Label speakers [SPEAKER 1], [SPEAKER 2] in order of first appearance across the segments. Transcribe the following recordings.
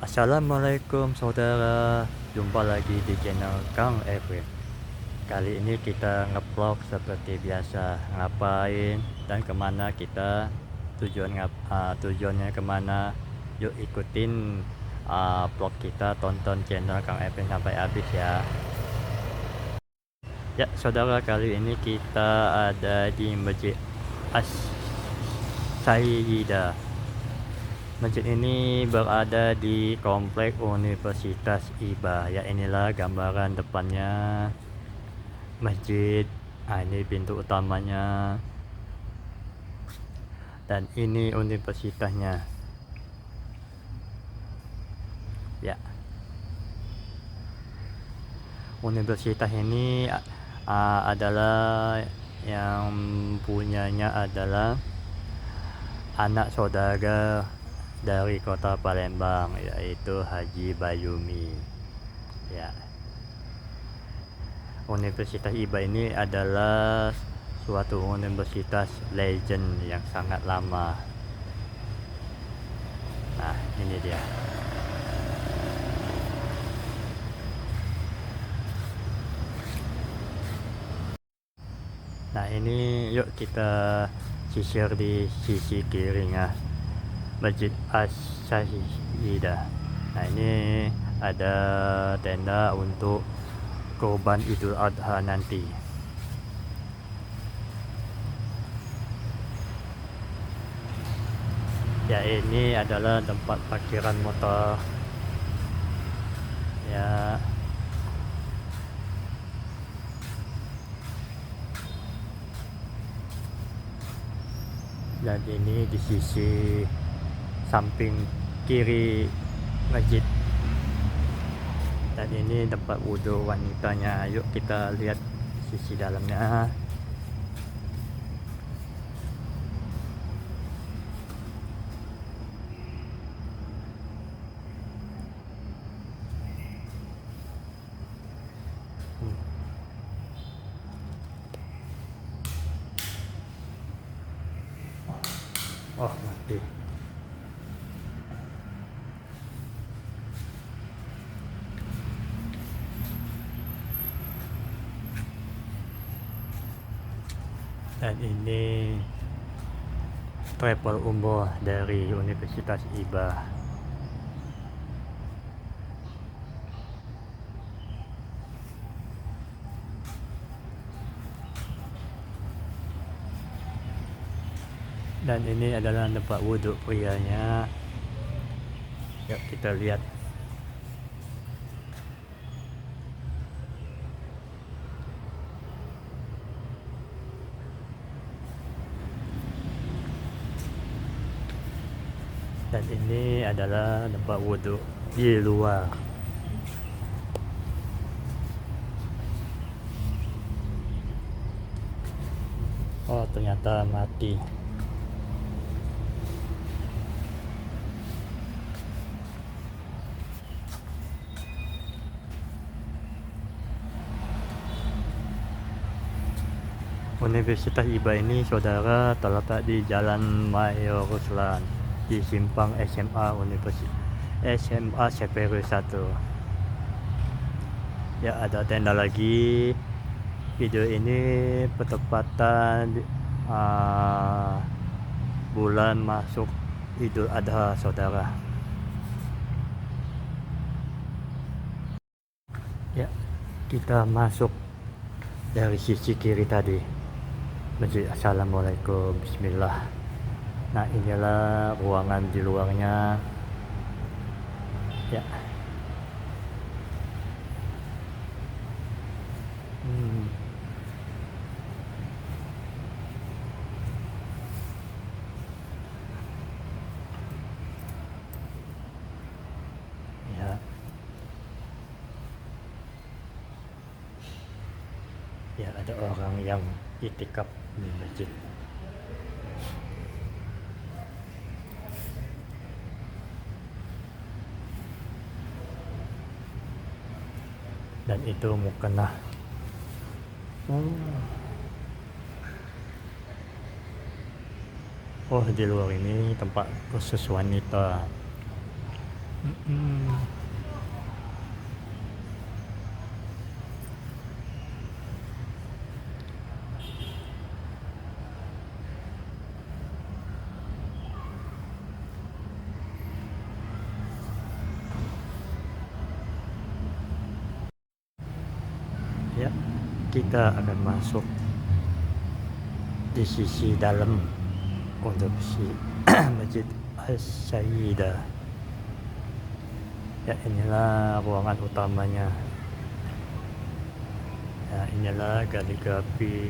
[SPEAKER 1] Assalamualaikum saudara, jumpa lagi di channel Kang Evan. Kali ini kita ngevlog seperti biasa, ngapain dan kemana kita, tujuannya kemana. Yuk ikutin vlog kita, tonton channel Kang Evan sampai habis ya. Ya saudara, kali ini kita ada di Masjid As-Sayyidah. Masjid ini berada di komplek Universitas IBA. Ya, inilah gambaran depannya masjid. Ini pintu utamanya, dan ini universitasnya. Ya, universitas ini adalah yang punyanya adalah anak saudara dari kota Palembang, yaitu Haji Bayumi. Ya, Universitas IBA ini adalah suatu universitas legend yang sangat lama. Nah, ini dia. Nah, ini yuk kita sisir di sisi kirinya Masjid As-Sayyidah. Nah, ini ada tenda untuk kurban Idul Adha nanti. Ya, ini adalah tempat parkiran motor. Ya, dan ini di sisi samping kiri masjid, dan ini tempat wudhu wanitanya. Yuk kita lihat sisi dalamnya. Oh, mati. Dan ini travel umroh dari Universitas IBA. Dan ini adalah tempat wudhu prianya. Yuk kita lihat. Dan ini adalah tempat wudhu di luar. Oh, ternyata mati. Universitas IBA ini saudara terletak di Jalan Mayor Ruslan, di simpang SMA Seperu 1. Ya, ada tenda lagi. Video ini bertepatan bulan masuk Idul Adha saudara. Ya, kita masuk dari sisi kiri tadi masjid. Assalamualaikum, bismillah. Nah, inilah ruangan di luarnya. Ya, ya, ya, ada orang yang itikaf di masjid. Dan itu mukena. Oh, di luar ini tempat khusus wanita. Hmm. Ya, kita akan masuk di sisi dalam untuk si Masjid As-Sayyidah. Ya, inilah ruangan utamanya. Ya, inilah kaligrafi.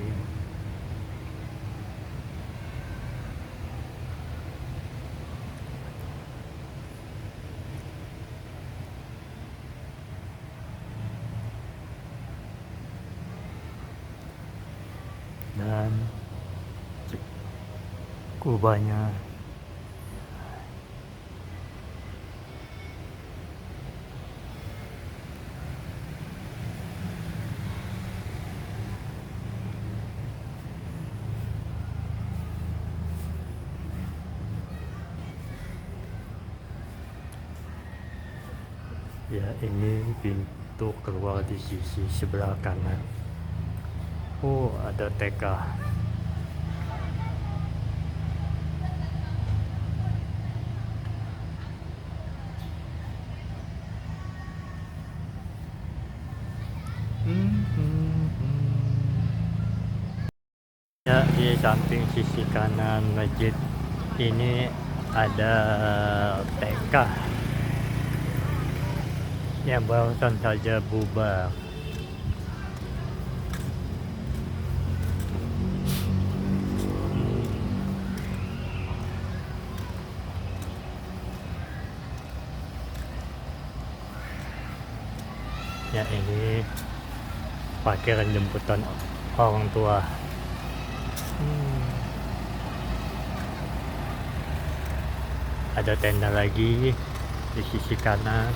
[SPEAKER 1] Dan kubahnya. Ya, ini pintu keluar di sisi sebelah kanan. Oh, ada TK. Ya, di samping sisi kanan masjid ini ada TK yang barusan saja bubar. Ya, ini parkiran jemputan orang tua. Ada tenda lagi di sisi kanan.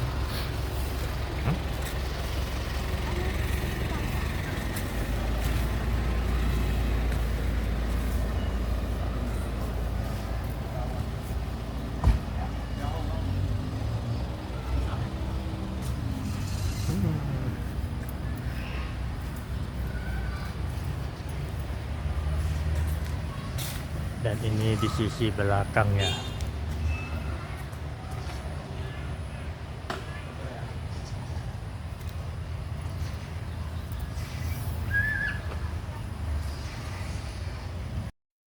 [SPEAKER 1] Dan ini di sisi belakangnya.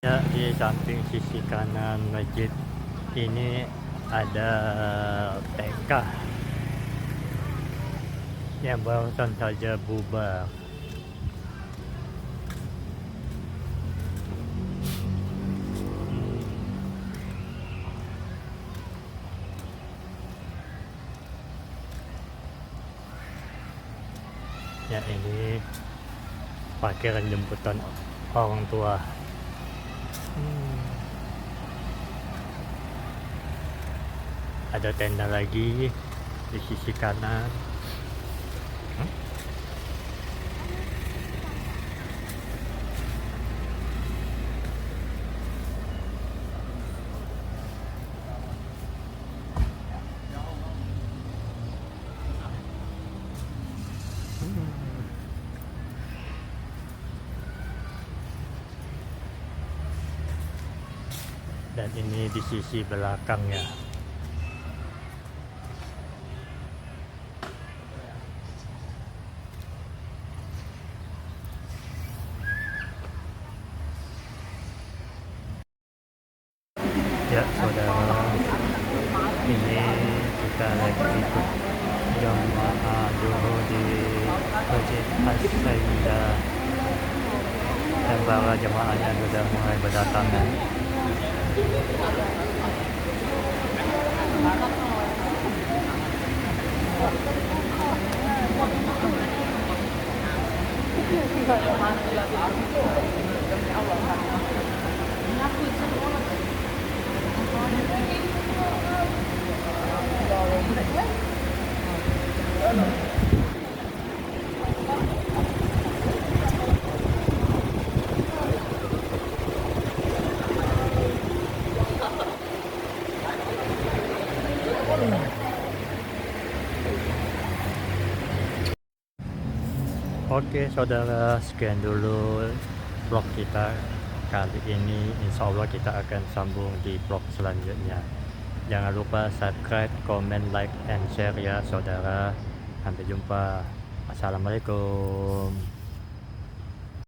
[SPEAKER 1] Ya, di samping sisi kanan masjid ini ada TK yang barusan saja bubar. Ya, ini parkiran jemputan orang tua. Ada tenda lagi di sisi kanan. Dan ini di sisi belakangnya. Ya, saudara, ini kita lagi ikut jamaah dulu di Masjid As-Sayyidah, dan para jamaahnya sudah mulai berdatangan. Oke saudara, sekian dulu vlog kita kali ini. Insya Allah kita akan sambung di vlog selanjutnya. Jangan lupa subscribe, comment, like, and share ya saudara. Sampai jumpa. Assalamualaikum.